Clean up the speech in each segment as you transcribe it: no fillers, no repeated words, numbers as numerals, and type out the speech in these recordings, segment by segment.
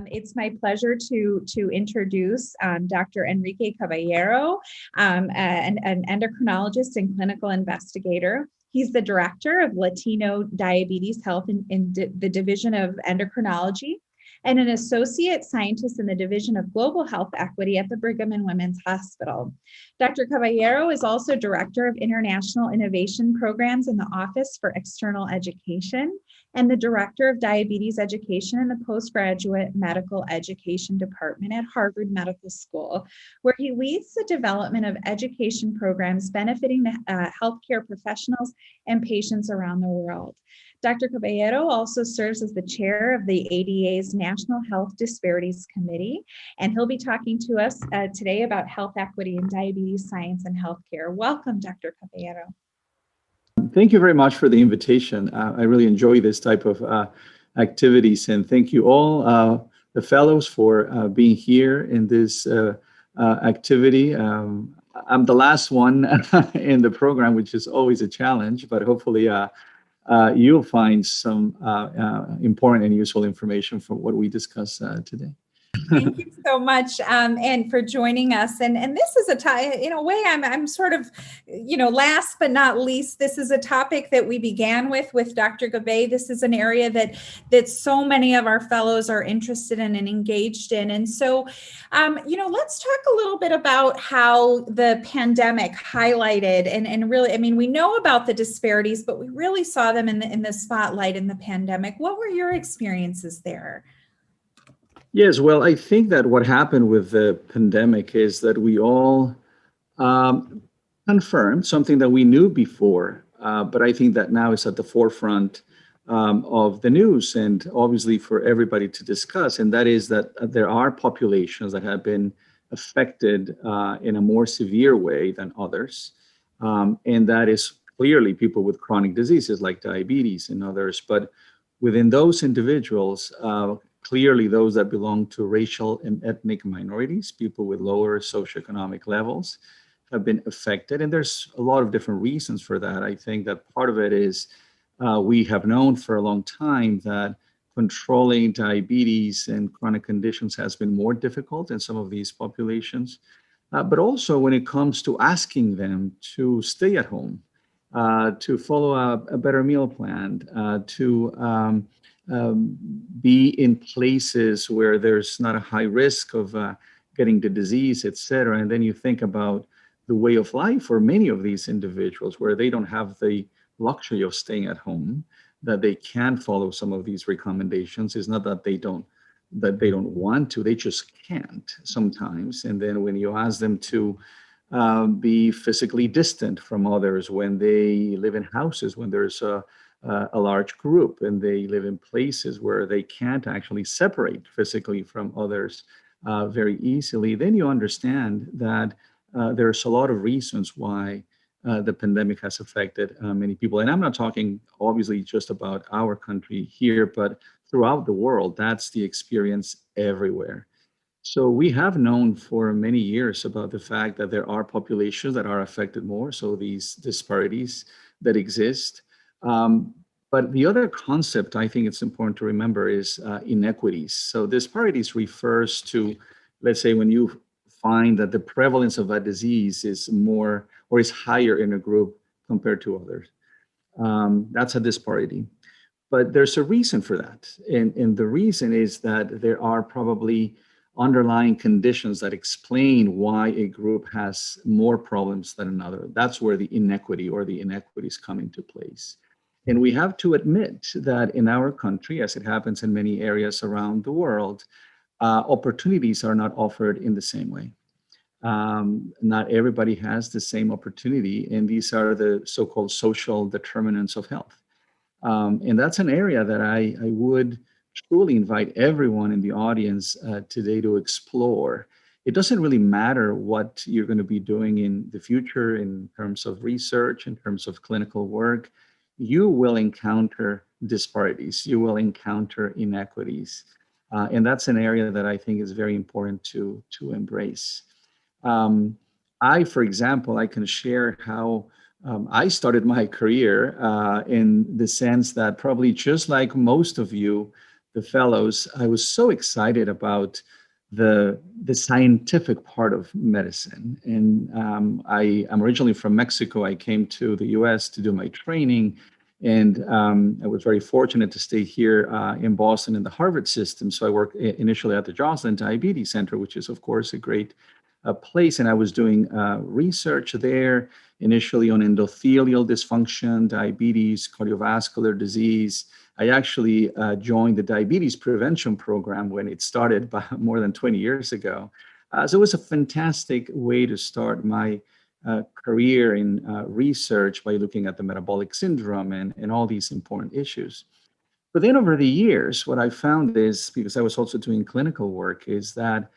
It's my pleasure to introduce Dr. Enrique Caballero, an endocrinologist and clinical investigator. He's the director of Latino Diabetes Health in the Division of Endocrinology and an associate scientist in the Division of Global Health Equity at the Brigham and Women's Hospital. Dr. Caballero is also director of International Innovation Programs in the Office for External Education and the Director of Diabetes Education in the Postgraduate Medical Education Department at Harvard Medical School, where he leads the development of education programs benefiting the healthcare professionals and patients around the world. Dr. Caballero also serves as the chair of the ADA's National Health Disparities Committee, and he'll be talking to us today about health equity in diabetes science and healthcare. Welcome, Dr. Caballero. Thank you very much for the invitation. I really enjoy this type of activities, and thank you all, the fellows, for being here in this activity. I'm the last one in the program, which is always a challenge, but hopefully you'll find some important and useful information from what we discuss today. Thank you so much, and for joining us. And this is in a way, I'm sort of, last but not least, this is a topic that we began with Dr. Gabay. This is an area that so many of our fellows are interested in and engaged in. And so, let's talk a little bit about how the pandemic highlighted and really, we know about the disparities, but we really saw them in the spotlight in the pandemic. What were your experiences there? Yes, well, I think that what happened with the pandemic is that we all confirmed something that we knew before, but I think that now is at the forefront of the news and obviously for everybody to discuss, and that is that there are populations that have been affected in a more severe way than others, and that is clearly people with chronic diseases like diabetes and others, but within those individuals, clearly those that belong to racial and ethnic minorities, people with lower socioeconomic levels, have been affected. And there's a lot of different reasons for that. I think that part of it is we have known for a long time that controlling diabetes and chronic conditions has been more difficult in some of these populations. But also when it comes to asking them to stay at home, to follow a better meal plan, to be in places where there's not a high risk of getting the disease, et cetera. And then you think about the way of life for many of these individuals where they don't have the luxury of staying at home, that they can follow some of these recommendations. It's not that they don't want to, they just can't sometimes. And then when you ask them to be physically distant from others, when they live in houses, when there's a large group and they live in places where they can't actually separate physically from others very easily, then you understand that there's a lot of reasons why the pandemic has affected many people. And I'm not talking obviously just about our country here, but throughout the world, that's the experience everywhere. So we have known for many years about the fact that there are populations that are affected more, so these disparities that exist. But the other concept I think it's important to remember is inequities. So disparities refers to, let's say, when you find that the prevalence of a disease is more or is higher in a group compared to others. That's a disparity. But there's a reason for that. And the reason is that there are probably underlying conditions that explain why a group has more problems than another. That's where the inequity or the inequities come into place. And we have to admit that in our country, as it happens in many areas around the world, opportunities are not offered in the same way. Not everybody has the same opportunity, and these are the so-called social determinants of health. And that's an area that I would truly invite everyone in the audience today to explore. It doesn't really matter what you're going to be doing in the future in terms of research, in terms of clinical work. You will encounter disparities, you will encounter inequities. And that's an area that I think is very important to embrace. For example, I can share how I started my career in the sense that probably just like most of you, the fellows, I was so excited about the scientific part of medicine. And I am originally from Mexico. I came to the U.S. to do my training, and I was very fortunate to stay here in Boston in the Harvard system. So I worked initially at the Joslin Diabetes Center, which is, of course, a great place. And I was doing research there initially on endothelial dysfunction, diabetes, cardiovascular disease. I actually joined the diabetes prevention program when it started more than 20 years ago. So it was a fantastic way to start my career in research by looking at the metabolic syndrome and all these important issues. But then over the years, what I found is, because I was also doing clinical work, is that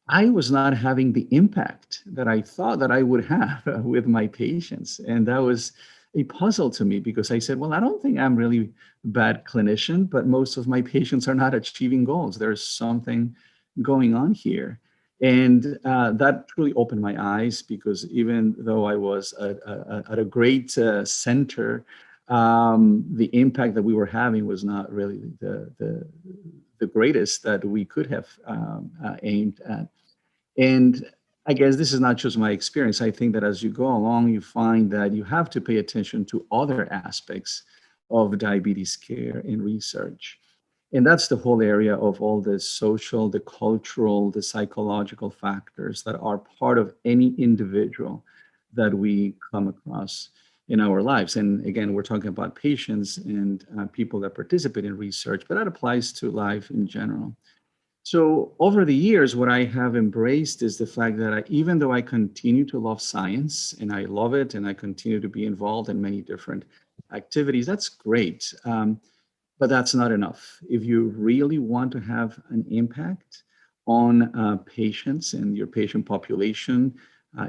I was not having the impact that I thought that I would have with my patients. And that was a puzzle to me, because I said, well, I don't think I'm really a bad clinician, but most of my patients are not achieving goals. There's something going on here. And that truly opened my eyes, because even though I was at a great center, the impact that we were having was not really the greatest that we could have aimed at. And I guess this is not just my experience. I think that as you go along, you find that you have to pay attention to other aspects of diabetes care and research. And that's the whole area of all the social, the cultural, the psychological factors that are part of any individual that we come across in our lives. And again, we're talking about patients and people that participate in research, but that applies to life in general. So over the years, what I have embraced is the fact that even though I continue to love science, and I love it, and I continue to be involved in many different activities, that's great. But that's not enough. If you really want to have an impact on patients and your patient population,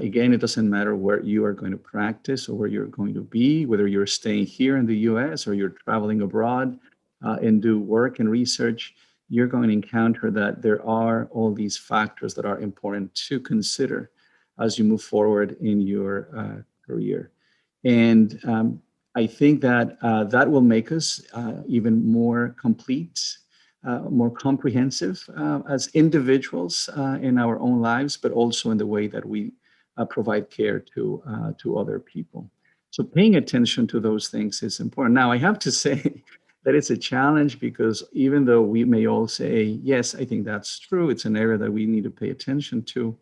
again, it doesn't matter where you are going to practice or where you're going to be, whether you're staying here in the US or you're traveling abroad and do work and research, you're going to encounter that there are all these factors that are important to consider as you move forward in your career. And I think that that will make us even more complete, more comprehensive as individuals in our own lives, but also in the way that we provide care to other people. So paying attention to those things is important. Now, I have to say that it's a challenge, because even though we may all say, yes, I think that's true, it's an area that we need to pay attention to,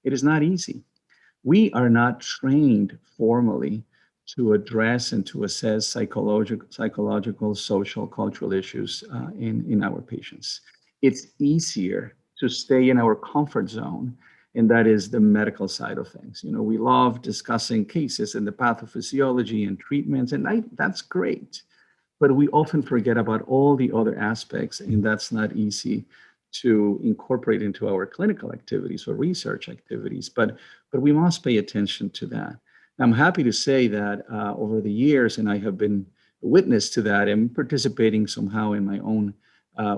it is not easy. We are not trained formally to address and to assess psychological, social, cultural issues in our patients. It's easier to stay in our comfort zone, and that is the medical side of things. You know, we love discussing cases and the pathophysiology and treatments, and that's great. But we often forget about all the other aspects, and that's not easy to incorporate into our clinical activities or research activities. But we must pay attention to that. I'm happy to say that over the years, and I have been a witness to that and participating somehow in my own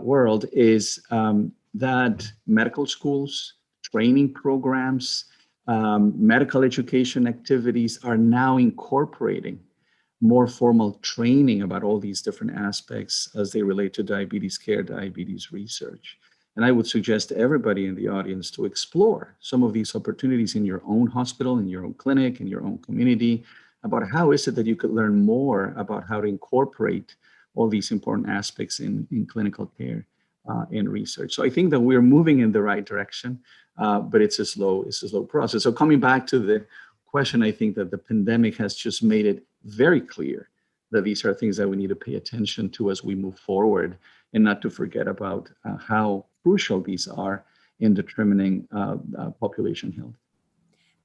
world, is that medical schools, training programs, medical education activities are now incorporating more formal training about all these different aspects as they relate to diabetes care, diabetes research. And I would suggest to everybody in the audience to explore some of these opportunities in your own hospital, in your own clinic, in your own community, about how is it that you could learn more about how to incorporate all these important aspects in clinical care and research. So I think that we're moving in the right direction, but it's a slow process. So coming back to the question, I think that the pandemic has just made it very clear that these are things that we need to pay attention to as we move forward, and not to forget about how crucial these are in determining population health.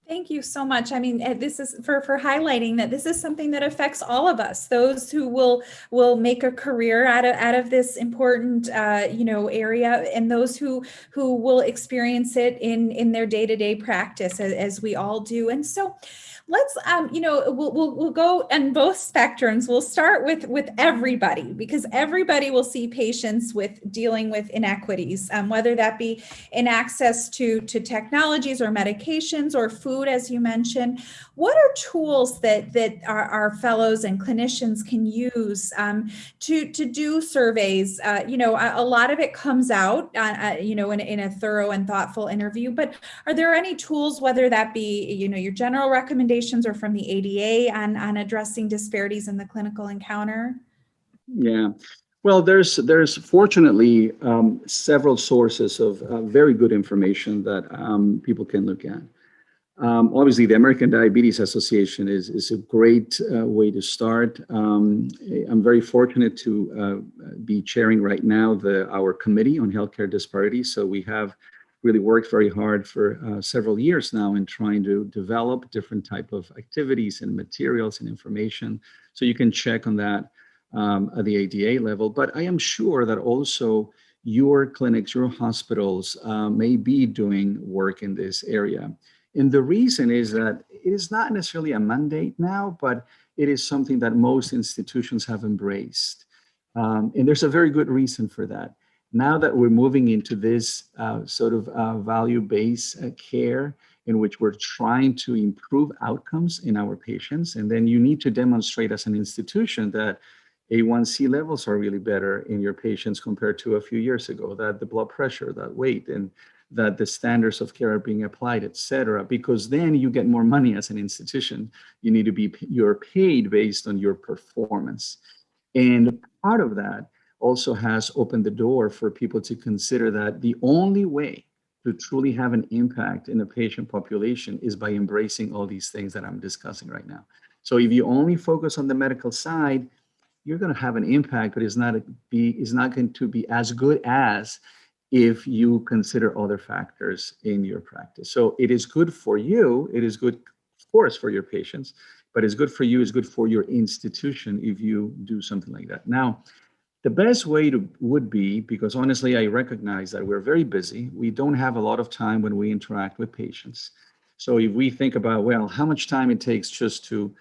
Thank you so much. I mean, this is for highlighting that this is something that affects all of us. Those who will make a career out of this important area, and those who will experience it in their day-to-day practice, as we all do. And so, let's we'll go on both spectrums. We'll start with everybody, because everybody will see patients with dealing with inequities, whether that be in access to technologies or medications or food food, as you mentioned. What are tools that our fellows and clinicians can use to do surveys? A lot of it comes out, in a thorough and thoughtful interview. But are there any tools, whether that be your general recommendations or from the ADA, on addressing disparities in the clinical encounter? Yeah. Well, there's fortunately several sources of very good information that people can look at. Obviously, the American Diabetes Association is a great way to start. I'm very fortunate to be chairing right now our committee on healthcare disparities. So we have really worked very hard for several years now in trying to develop different type of activities and materials and information. So you can check on that at the ADA level. But I am sure that also your clinics, your hospitals may be doing work in this area. And the reason is that it is not necessarily a mandate now, but it is something that most institutions have embraced. And there's a very good reason for that. Now that we're moving into this sort of value-based care in which we're trying to improve outcomes in our patients, and then you need to demonstrate as an institution that A1C levels are really better in your patients compared to a few years ago, that the blood pressure, that weight, and that the standards of care are being applied, et cetera, because then you get more money as an institution. You're paid based on your performance. And part of that also has opened the door for people to consider that the only way to truly have an impact in a patient population is by embracing all these things that I'm discussing right now. So if you only focus on the medical side, you're going to have an impact, but it's not going to be as good as if you consider other factors in your practice. So it is good for you. It is good, of course, for your patients, but it's good for you. It's good for your institution if you do something like that. Now, the best way would be, because honestly, I recognize that we're very busy. We don't have a lot of time when we interact with patients. So if we think about, well, how much time it takes just to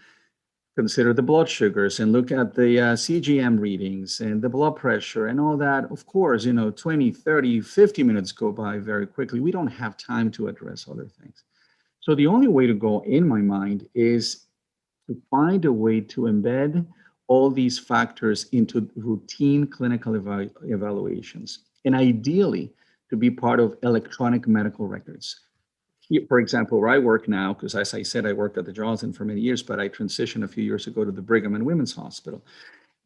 consider the blood sugars and look at the CGM readings and the blood pressure and all that, of course, 20, 30, 50 minutes go by very quickly. We don't have time to address other things. So the only way to go, in my mind, is to find a way to embed all these factors into routine clinical evaluations, and ideally to be part of electronic medical records. For example, where I work now, because as I said, I worked at the Johnson for many years, but I transitioned a few years ago to the Brigham and Women's Hospital.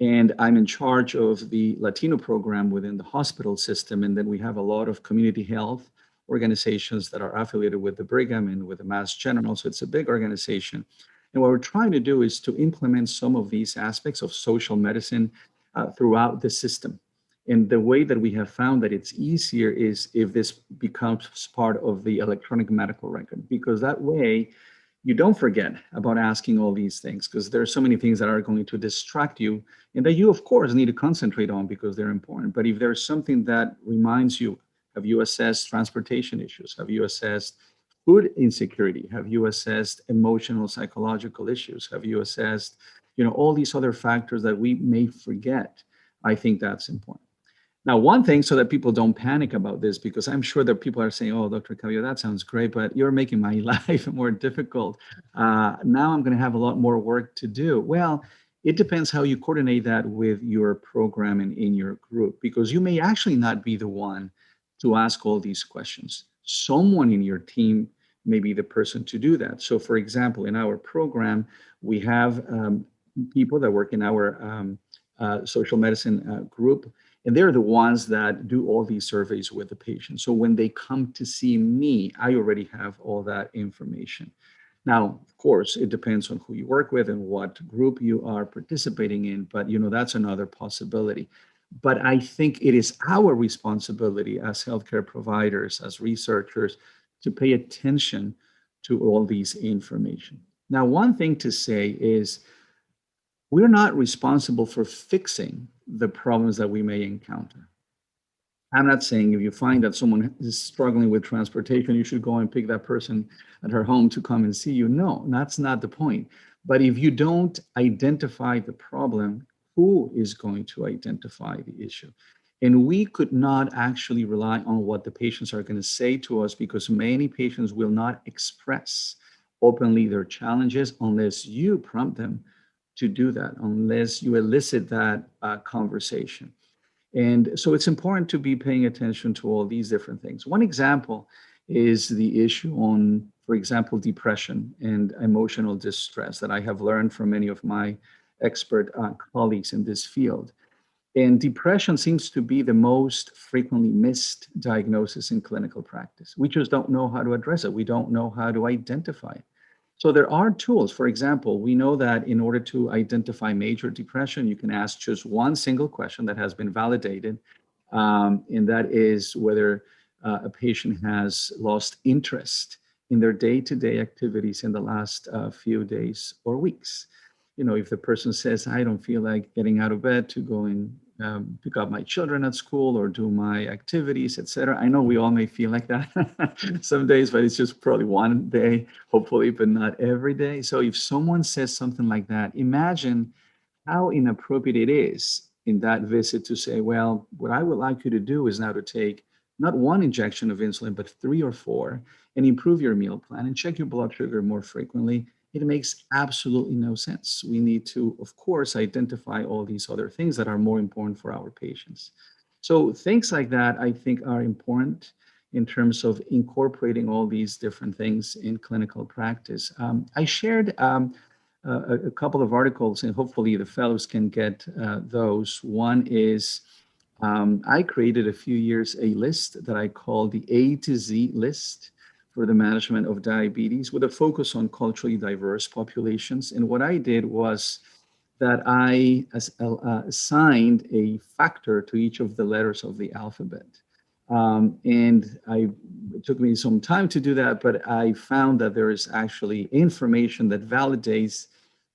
And I'm in charge of the Latino program within the hospital system. And then we have a lot of community health organizations that are affiliated with the Brigham and with the Mass General. So it's a big organization. And what we're trying to do is to implement some of these aspects of social medicine throughout the system. And the way that we have found that it's easier is if this becomes part of the electronic medical record, because that way you don't forget about asking all these things, because there are so many things that are going to distract you and that you, of course, need to concentrate on because they're important. But if there's something that reminds you, have you assessed transportation issues? Have you assessed food insecurity? Have you assessed emotional, psychological issues? Have you assessed, all these other factors that we may forget? I think that's important. Now, one thing, so that people don't panic about this, because I'm sure that people are saying, oh, Dr. Caballero, that sounds great, but you're making my life more difficult. Now I'm going to have a lot more work to do. Well, it depends how you coordinate that with your program and in your group, because you may actually not be the one to ask all these questions. Someone in your team may be the person to do that. So, for example, in our program, we have people that work in our social medicine group, and they're the ones that do all these surveys with the patient. So when they come to see me, I already have all that information. Now, of course, it depends on who you work with and what group you are participating in, but that's another possibility. But I think it is our responsibility as healthcare providers, as researchers, to pay attention to all these information. Now, one thing to say is we're not responsible for fixing the problems that we may encounter. I'm not saying if you find that someone is struggling with transportation, you should go and pick that person at her home to come and see you. No, that's not the point. But if you don't identify the problem, who is going to identify the issue? And we could not actually rely on what the patients are going to say to us, because many patients will not express openly their challenges unless you prompt them to do that, unless you elicit that conversation. And so it's important to be paying attention to all these different things. One example is the issue on, for example, depression and emotional distress that I have learned from many of my expert colleagues in this field. And depression seems to be the most frequently missed diagnosis in clinical practice. We just don't know how to address it. We don't know how to identify it. So there are tools. For example, we know that in order to identify major depression, you can ask just one single question that has been validated, and that is whether a patient has lost interest in their day-to-day activities in the last few days or weeks. You know, if the person says, I don't feel like getting out of bed to go and pick up my children at school or do my activities, etc. I know we all may feel like that some days, but it's just probably one day, hopefully, but not every day. So if someone says something like that, imagine how inappropriate it is in that visit to say, well, what I would like you to do is now to take not one injection of insulin, but 3 or 4, and improve your meal plan and check your blood sugar more frequently. It makes absolutely no sense. We need to, of course, identify all these other things that are more important for our patients. So things like that, I think, are important in terms of incorporating all these different things in clinical practice. I shared a couple of articles, and hopefully the fellows can get those. One is I created a few years a list that I call the A to Z list for the management of diabetes with a focus on culturally diverse populations. And what I did was that I assigned a factor to each of the letters of the alphabet. It took me some time to do that, but I found that there is actually information that validates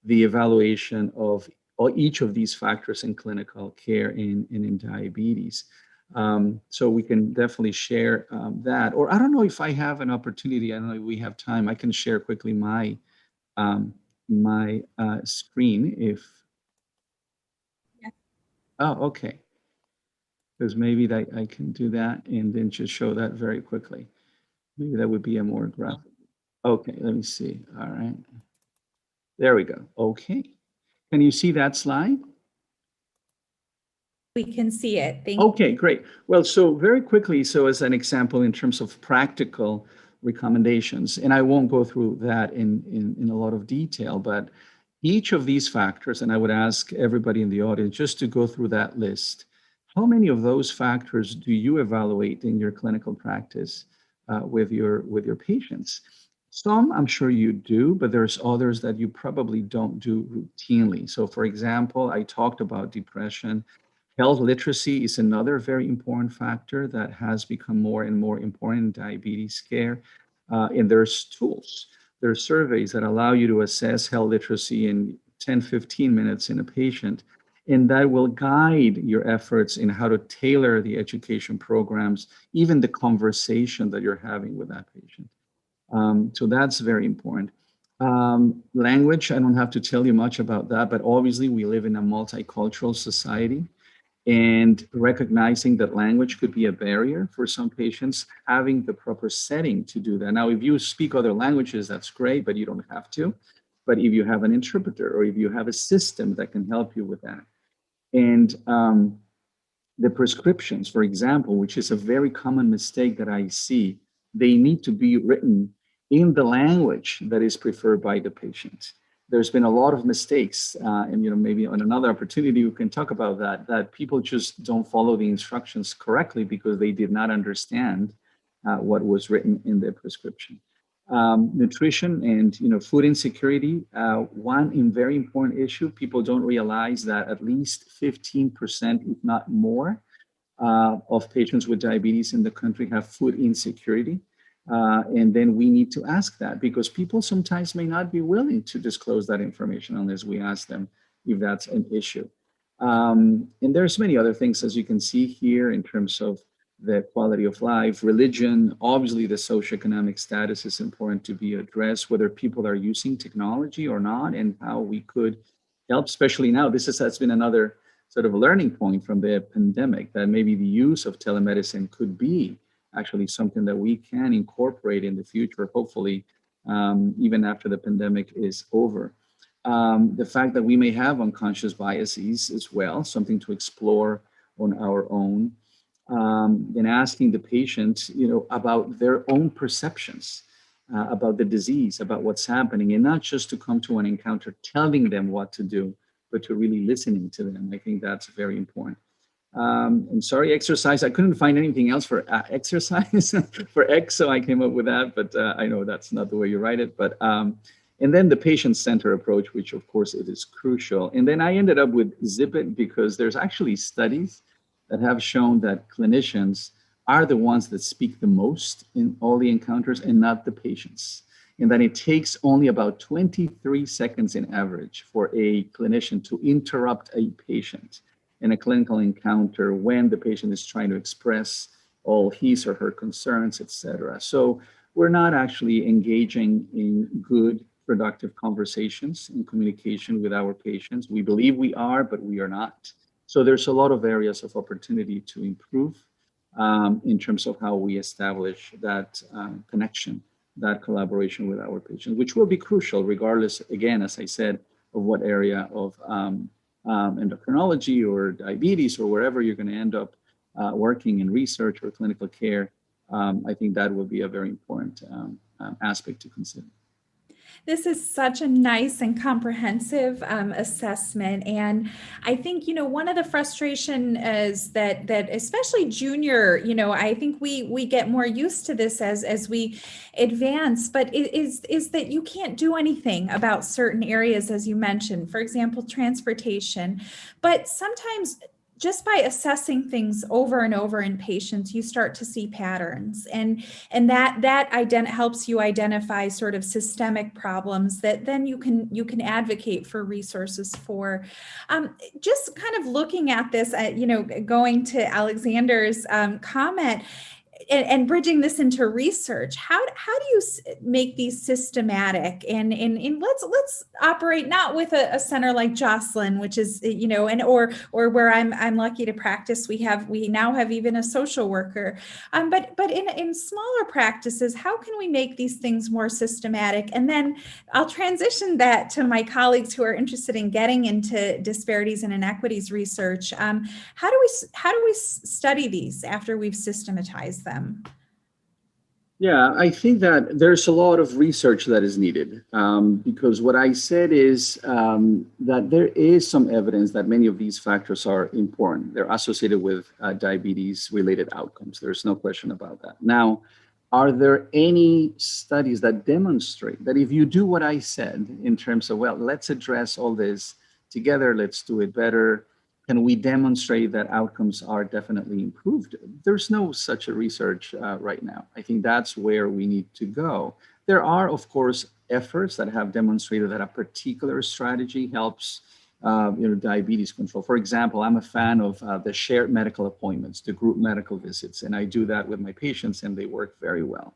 the evaluation of each of these factors in clinical care in diabetes. So we can definitely share that. Or I don't know if I have an opportunity. I don't know if we have time. I can share quickly my screen if. Yeah. Oh, okay. Because maybe that I can do that and then just show that very quickly. Maybe that would be a more graphic. Okay, let me see. All right. There we go. Okay. Can you see that slide? We can see it. Thank you. Okay, great. Well, so very quickly, so as an example in terms of practical recommendations, and I won't go through that in a lot of detail, but each of these factors, and I would ask everybody in the audience just to go through that list. How many of those factors do you evaluate in your clinical practice with your patients? Some I'm sure you do, but there's others that you probably don't do routinely. So for example, I talked about depression. Health literacy is another very important factor that has become more and more important in diabetes care. And there's tools, there's surveys that allow you to assess health literacy in 10, 15 minutes in a patient. And that will guide your efforts in how to tailor the education programs, even the conversation that you're having with that patient. So that's very important. Language, I don't have to tell you much about that, but obviously we live in a multicultural society. And recognizing that language could be a barrier for some patients, having the proper setting to do that. Now, if you speak other languages, that's great, but you don't have to. But if you have an interpreter or if you have a system that can help you with that. And the prescriptions, for example, which is a very common mistake that I see, they need to be written in the language that is preferred by the patient. There's been a lot of mistakes, and maybe on another opportunity we can talk about that people just don't follow the instructions correctly because they did not understand what was written in their prescription. Nutrition and food insecurity, one very important issue. People don't realize that at least 15%, if not more, of patients with diabetes in the country have food insecurity. And then we need to ask that because people sometimes may not be willing to disclose that information unless we ask them if that's an issue. And there's many other things, as you can see here, in terms of the quality of life, religion, obviously the socioeconomic status is important to be addressed, whether people are using technology or not, and how we could help, especially now. Has been another sort of learning point from the pandemic, that maybe the use of telemedicine could be actually something that we can incorporate in the future, hopefully, even after the pandemic is over. The fact that we may have unconscious biases as well, something to explore on our own, and asking the patient, about their own perceptions about the disease, about what's happening, and not just to come to an encounter telling them what to do, but to really listening to them. I think that's very important. And sorry, exercise. I couldn't find anything else for exercise for X, so I came up with that. But I know that's not the way you write it. But and then the patient-centered approach, which of course it is crucial. And then I ended up with zip it because there's actually studies that have shown that clinicians are the ones that speak the most in all the encounters and not the patients. And that it takes only about 23 seconds in average for a clinician to interrupt a patient in a clinical encounter when the patient is trying to express all his or her concerns, et cetera. So we're not actually engaging in good, productive conversations and communication with our patients. We believe we are, but we are not. So there's a lot of areas of opportunity to improve in terms of how we establish that connection, that collaboration with our patients, which will be crucial regardless, again, as I said, of what area of endocrinology or diabetes or wherever you're going to end up working in research or clinical care. I think that will be a very important aspect to consider. This is such a nice and comprehensive assessment. And I think, one of the frustration is that especially junior, I think we get more used to this as we advance, but it is that you can't do anything about certain areas, as you mentioned, for example, transportation. But sometimes just by assessing things over and over in patients, you start to see patterns, and that helps you identify sort of systemic problems that then you can advocate for resources for. Just kind of looking at this, going to Alexander's comment. And bridging this into research, how do you make these systematic? And let's operate not with a center like Jocelyn, which is or where I'm lucky to practice. We now have even a social worker, but in smaller practices, how can we make these things more systematic? And then I'll transition that to my colleagues who are interested in getting into disparities and inequities research. How do we study these after we've systematized them? Yeah, I think that there's a lot of research that is needed because what I said is that there is some evidence that many of these factors are important. They're associated with diabetes-related outcomes. There's no question about that. Now, are there any studies that demonstrate that if you do what I said in terms of, well, let's address all this together, let's do it better, can we demonstrate that outcomes are definitely improved? There's no such a research right now. I think that's where we need to go. There are, of course, efforts that have demonstrated that a particular strategy helps diabetes control. For example, I'm a fan of the shared medical appointments, the group medical visits, and I do that with my patients, and they work very well.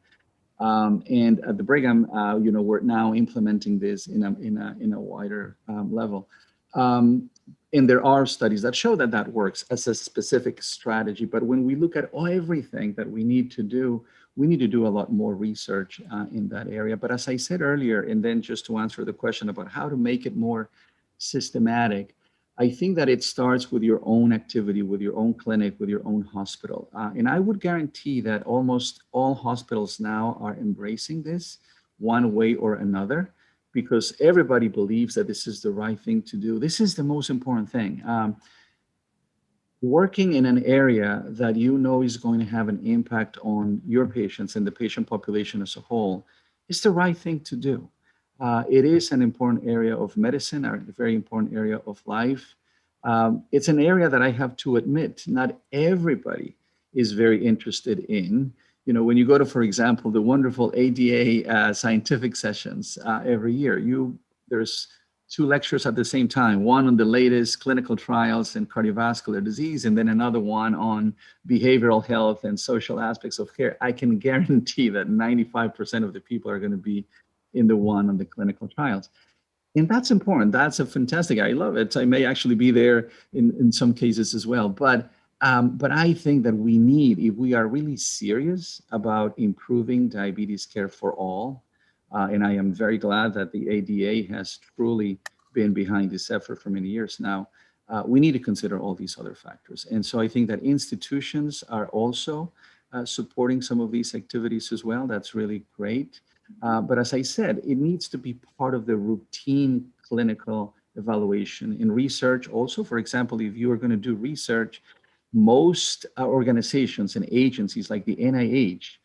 And at the Brigham, we're now implementing this in a wider level. And there are studies that show that works as a specific strategy. But when we look at everything that we need to do a lot more research in that area. But as I said earlier, and then just to answer the question about how to make it more systematic, I think that it starts with your own activity, with your own clinic, with your own hospital. And I would guarantee that almost all hospitals now are embracing this one way or another, because everybody believes that this is the right thing to do. This is the most important thing. Working in an area that is going to have an impact on your patients and the patient population as a whole is the right thing to do. It is an important area of medicine, a very important area of life. It's an area that I have to admit, not everybody is very interested in. When you go to, for example, the wonderful ADA scientific sessions every year, there's 2 lectures at the same time, one on the latest clinical trials in cardiovascular disease, and then another one on behavioral health and social aspects of care. I can guarantee that 95% of the people are going to be in the one on the clinical trials. And that's important. That's a fantastic, I love it. I may actually be there in some cases as well. But I think that we need, if we are really serious about improving diabetes care for all, And I am very glad that the ADA has truly been behind this effort for many years now. We need to consider all these other factors. And so I think that institutions are also supporting some of these activities as well. That's really great. But as I said, it needs to be part of the routine clinical evaluation. In research also, for example, if you are going to do research, most organizations and agencies like the NIH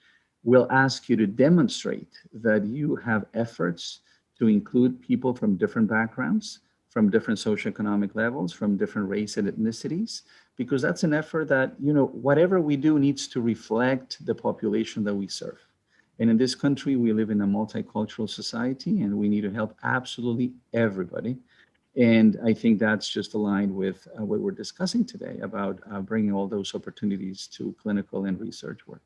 will ask you to demonstrate that you have efforts to include people from different backgrounds, from different socioeconomic levels, from different race and ethnicities, because that's an effort that, whatever we do needs to reflect the population that we serve. And in this country, we live in a multicultural society, and we need to help absolutely everybody. And I think that's just aligned with what we're discussing today about bringing all those opportunities to clinical and research work.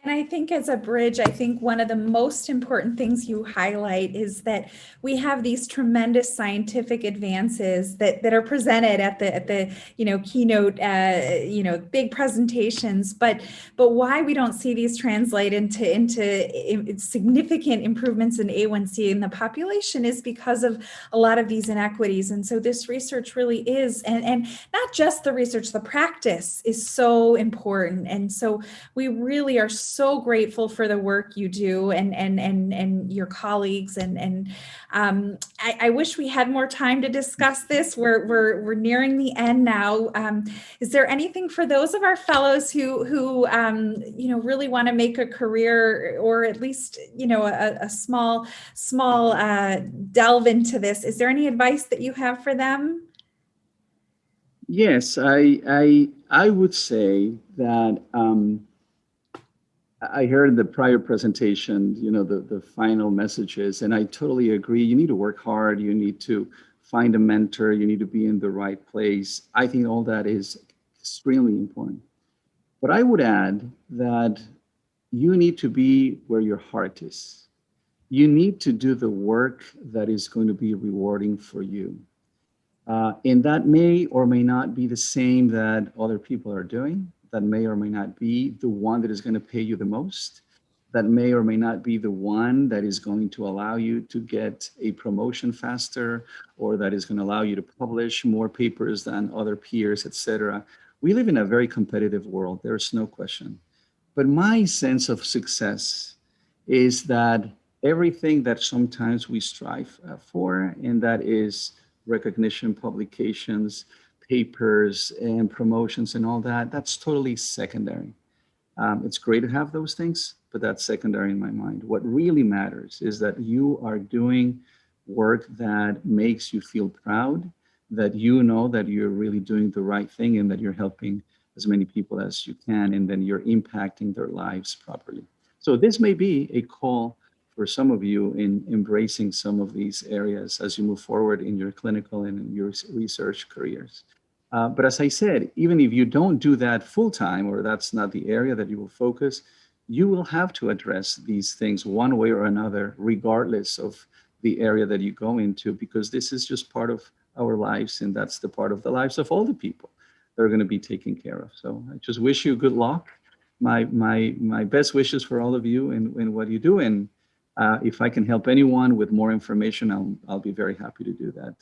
And I think as a bridge, I think one of the most important things you highlight is that we have these tremendous scientific advances that are presented at the keynote big presentations, but why we don't see these translate into significant improvements in A1C in the population is because of a lot of these inequities. And so this research really is, and not just the research, the practice is so important. And so we really are so grateful for the work you do and your colleagues. And I wish we had more time to discuss this. We're nearing the end now. Is there anything for those of our fellows who really want to make a career, or at least a small delve into this? Is there any advice that you have for them? Yes, I would say that I heard the prior presentation, the final messages, and I totally agree. You need to work hard. You need to find a mentor. You need to be in the right place. I think all that is extremely important. But I would add that you need to be where your heart is. You need to do the work that is going to be rewarding for you. And that may or may not be the same that other people are doing. That may or may not be the one that is going to pay you the most. That may or may not be the one that is going to allow you to get a promotion faster, or that is going to allow you to publish more papers than other peers, etc. We live in a very competitive world. There's no question. But my sense of success is that everything that sometimes we strive for, and that is recognition, publications, papers, and promotions and all that, that's totally secondary. It's great to have those things, but that's secondary in my mind. What really matters is that you are doing work that makes you feel proud, that you know that you're really doing the right thing and that you're helping as many people as you can, and then you're impacting their lives properly. So this may be a call for some of you in embracing some of these areas as you move forward in your clinical and in your research careers. But as I said, even if you don't do that full time, or that's not the area that you will focus, you will have to address these things one way or another, regardless of the area that you go into, because this is just part of our lives, and that's the part of the lives of all the people that are going to be taken care of. So I just wish you good luck. My best wishes for all of you in what you do. And if I can help anyone with more information, I'll be very happy to do that.